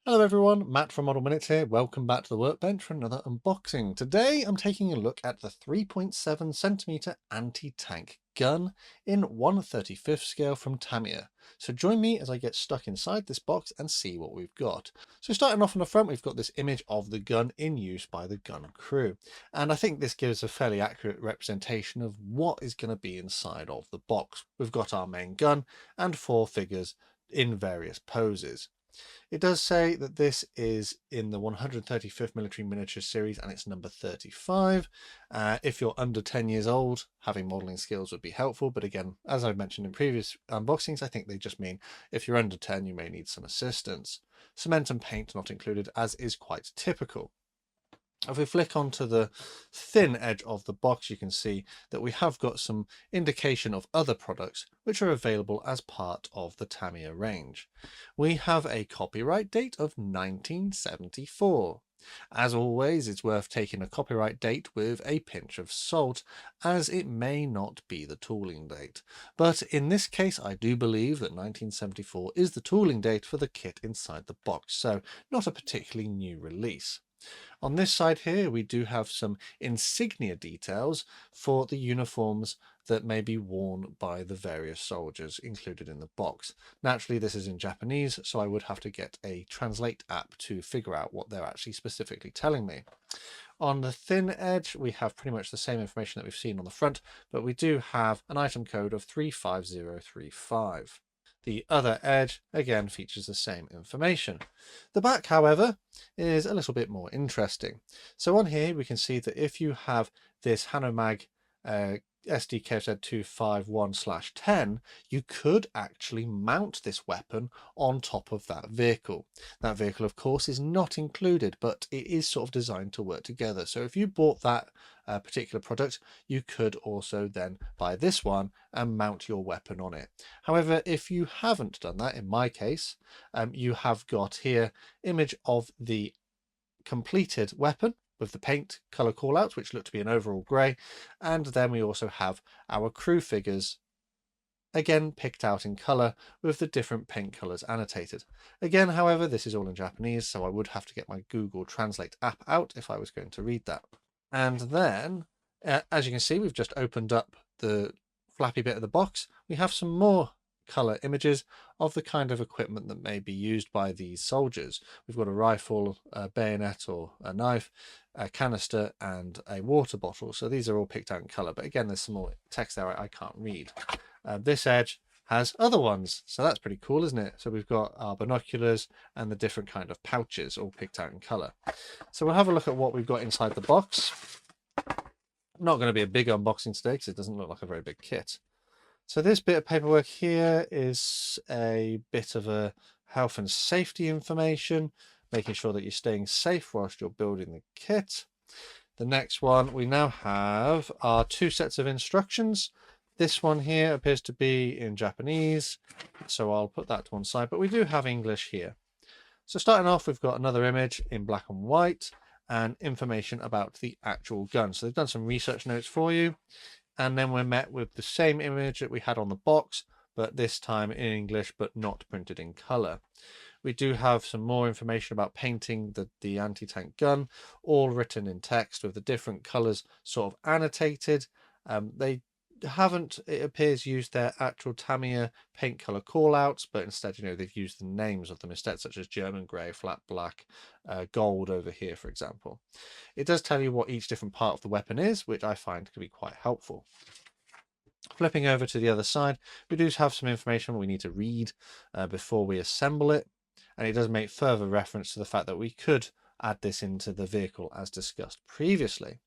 Hello everyone, Matt from Model Minutes here. Welcome back to the workbench for another unboxing. Today I'm taking a look at the 3.7cm anti-tank gun in 1/35th scale from Tamiya. So join me as I get stuck inside this box and see what we've got. So starting off on the front, we've got this image of the gun in use by the gun crew. And I think this gives a fairly accurate representation of what is going to be inside of the box. We've got our main gun and four figures in various poses. It does say that this is in the 135th Military Miniature Series and it's number 35. If you're under 10 years old, having modelling skills would be helpful. But again, as I've mentioned in previous unboxings, I think they just mean if you're under 10, you may need some assistance. Cement and paint not included, as is quite typical. If we flick onto the thin edge of the box, you can see that we have got some indication of other products which are available as part of the Tamiya range. We have a copyright date of 1974. As always, it's worth taking a copyright date with a pinch of salt, as it may not be the tooling date. But in this case, I do believe that 1974 is the tooling date for the kit inside the box, so not a particularly new release. On this side here, we do have some insignia details for the uniforms that may be worn by the various soldiers included in the box. Naturally, this is in Japanese, so I would have to get a translate app to figure out what they're actually specifically telling me. On the thin edge, we have pretty much the same information that we've seen on the front, but we do have an item code of 35035. The other edge again features the same information. The back, however, is a little bit more interesting. So on here we can see that if you have this Hanomag SDKZ 251/10, you could actually mount this weapon on top of that vehicle. That vehicle, of course, is not included, but it is sort of designed to work together. So if you bought that particular product, you could also then buy this one and mount your weapon on it. However, if you haven't done that, in my case, you have got here image of the completed weapon with the paint color callouts, which look to be an overall grey, and then we also have our crew figures again picked out in color with the different paint colors annotated. Again, however, this is all in Japanese, so I would have to get my Google Translate app out if I was going to read that. And then, as you can see, we've just opened up the flappy bit of the box. We have some more color images of the kind of equipment that may be used by these soldiers. We've got a rifle, a bayonet or a knife, a canister and a water bottle. So these are all picked out in color, but again, there's some more text there I can't read. This edge has other ones, so that's pretty cool, isn't it? So we've got our binoculars and the different kind of pouches all picked out in color. So we'll have a look at what we've got inside the box. Not going to be a big unboxing today because it doesn't look like a very big kit. So this bit of paperwork here is a bit of a health and safety information, making sure that you're staying safe whilst you're building the kit. The next one, we now have our two sets of instructions. This one here appears to be in Japanese, so I'll put that to one side, but we do have English here. So starting off, we've got another image in black and white and information about the actual gun. So they've done some research notes for you. And then we're met with the same image that we had on the box, but this time in English, but not printed in color. We do have some more information about painting the anti-tank gun, all written in text with the different colors sort of annotated. They haven't, it appears, used their actual Tamiya paint color callouts, but instead, they've used the names of them instead, such as German grey, flat black, gold over here, for example. It does tell you what each different part of the weapon is, which I find can be quite helpful. Flipping over to the other side, we do have some information we need to read before we assemble it, and it does make further reference to the fact that we could add this into the vehicle as discussed previously.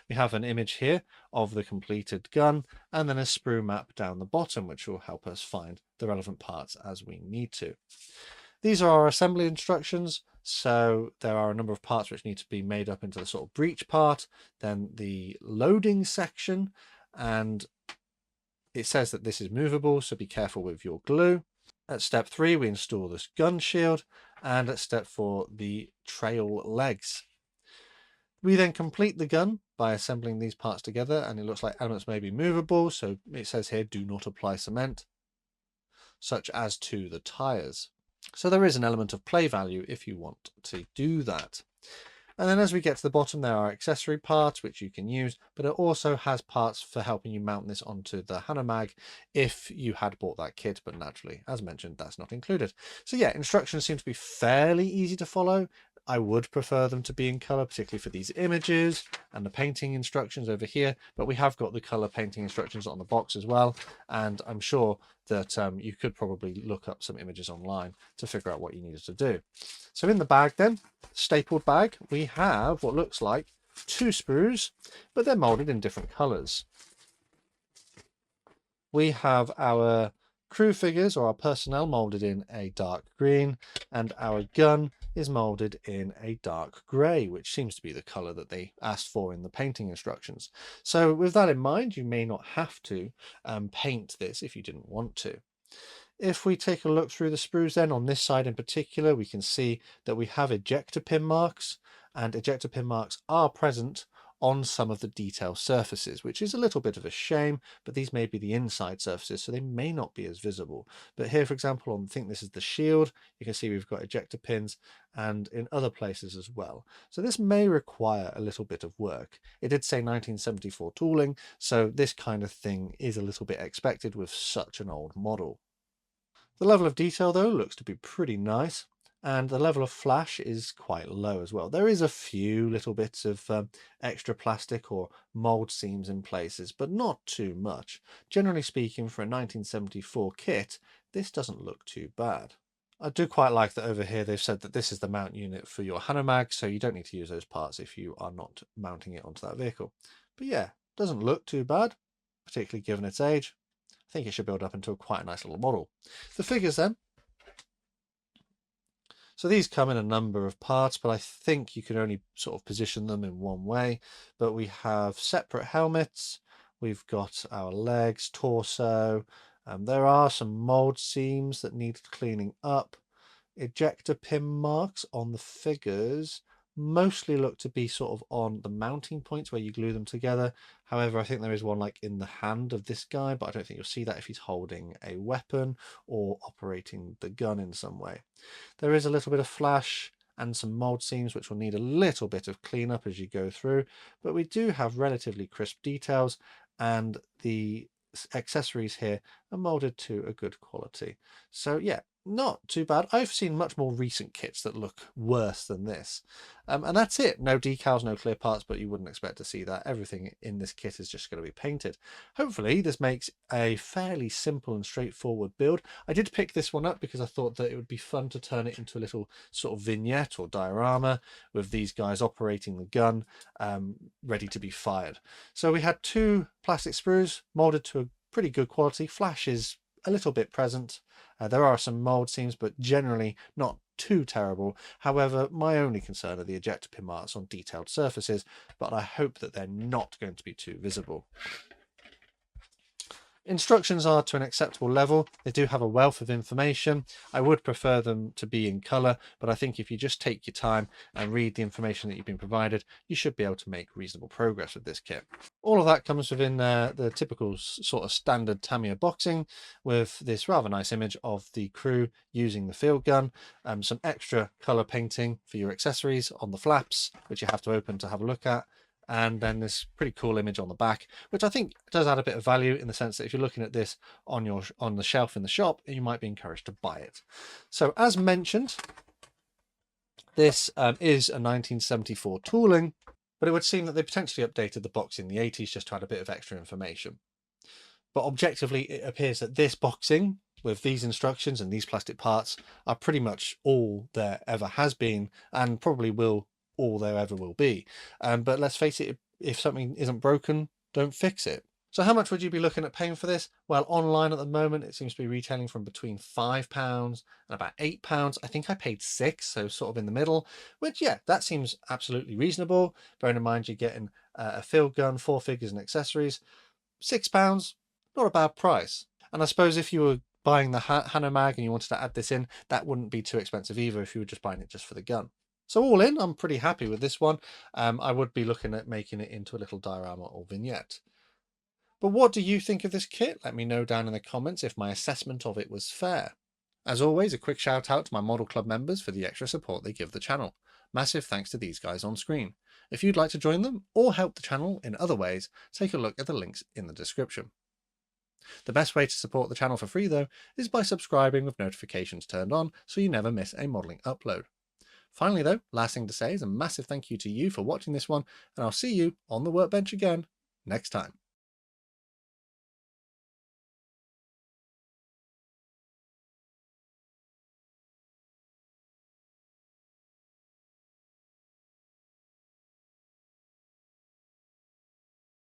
We have an image here of the completed gun and then a sprue map down the bottom, which will help us find the relevant parts as we need to. These are our assembly instructions. So there are a number of parts which need to be made up into the sort of breech part, then the loading section, and it says that this is movable, so be careful with your glue. At step 3, we install this gun shield, and at step 4, the trail legs. We then complete the gun by assembling these parts together, and it looks like elements may be movable, so it says here do not apply cement, such as to the tires. So there is an element of play value if you want to do that. And then as we get to the bottom, there are accessory parts which you can use, but it also has parts for helping you mount this onto the Hanomag if you had bought that kit, but naturally, as mentioned, that's not included. So yeah, instructions seem to be fairly easy to follow. I would prefer them to be in color, particularly for these images and the painting instructions over here, but we have got the color painting instructions on the box as well. And I'm sure that you could probably look up some images online to figure out what you needed to do. So in the bag then, stapled bag, we have what looks like 2 sprues, but they're molded in different colors. We have our crew figures or our personnel molded in a dark green, and our gun is molded in a dark grey, which seems to be the color that they asked for in the painting instructions. So with that in mind, you may not have to paint this if you didn't want to. If we take a look through the sprues then, on this side in particular, we can see that we have ejector pin marks, and ejector pin marks are present on some of the detail surfaces, which is a little bit of a shame, but these may be the inside surfaces, so they may not be as visible. But here, for example, I think this is the shield, you can see we've got ejector pins, and in other places as well. So this may require a little bit of work. It did say 1974 tooling, so this kind of thing is a little bit expected with such an old model. The level of detail though looks to be pretty nice, and the level of flash is quite low as well. There is a few little bits of extra plastic or mold seams in places, but not too much. Generally speaking, for a 1974 kit, this doesn't look too bad. I do quite like that over here they've said that this is the mount unit for your Hanomag, so you don't need to use those parts if you are not mounting it onto that vehicle. But yeah, doesn't look too bad, particularly given its age. I think it should build up into quite a nice little model. The figures then. So these come in a number of parts, but I think you can only sort of position them in one way. But we have separate helmets. We've got our legs, torso. There are some mold seams that need cleaning up. Ejector pin marks on the figures mostly look to be sort of on the mounting points where you glue them together. However, I think there is one like in the hand of this guy, but I don't think you'll see that if he's holding a weapon or operating the gun in some way. There is a little bit of flash and some mold seams which will need a little bit of cleanup as you go through, but we do have relatively crisp details, and the accessories here are molded to a good quality. So yeah, not too bad. I've seen much more recent kits that look worse than this. And that's it. No decals, no clear parts, but you wouldn't expect to see that. Everything in this kit is just going to be painted. Hopefully this makes a fairly simple and straightforward build. I did pick this one up because I thought that it would be fun to turn it into a little sort of vignette or diorama with these guys operating the gun, ready to be fired. So we had 2 plastic sprues molded to a pretty good quality. Flash is a little bit present. There are some mold seams, but generally not too terrible. However, my only concern are the ejector pin marks on detailed surfaces, but I hope that they're not going to be too visible. Instructions are to an acceptable level. They do have a wealth of information. I would prefer them to be in colour, but I think if you just take your time and read the information that you've been provided, you should be able to make reasonable progress with this kit. All of that comes within the typical sort of standard Tamiya boxing, with this rather nice image of the crew using the field gun, some extra colour painting for your accessories on the flaps, which you have to open to have a look at, and then this pretty cool image on the back, which I think does add a bit of value in the sense that if you're looking at this on the shelf in the shop, you might be encouraged to buy it. So as mentioned, this is a 1974 tooling, but it would seem that they potentially updated the box in the 80s just to add a bit of extra information. But objectively, it appears that this boxing with these instructions and these plastic parts are pretty much all there ever has been, and probably will all there ever will be. But let's face it, if something isn't broken, don't fix it. So how much would you be looking at paying for this? Well, online at the moment, it seems to be retailing from between £5 and about £8. I think I paid £6, so sort of in the middle, which, yeah, that seems absolutely reasonable. Bearing in mind you're getting a field gun, 4 figures and accessories. £6, not a bad price. And I suppose if you were buying the Hanomag and you wanted to add this in, that wouldn't be too expensive either if you were just buying it just for the gun. So all in, I'm pretty happy with this one. I would be looking at making it into a little diorama or vignette. But what do you think of this kit? Let me know down in the comments if my assessment of it was fair. As always, a quick shout out to my Model Club members for the extra support they give the channel. Massive thanks to these guys on screen. If you'd like to join them or help the channel in other ways, take a look at the links in the description. The best way to support the channel for free though is by subscribing with notifications turned on so you never miss a modelling upload. Finally though, last thing to say is a massive thank you to you for watching this one, and I'll see you on the workbench again next time.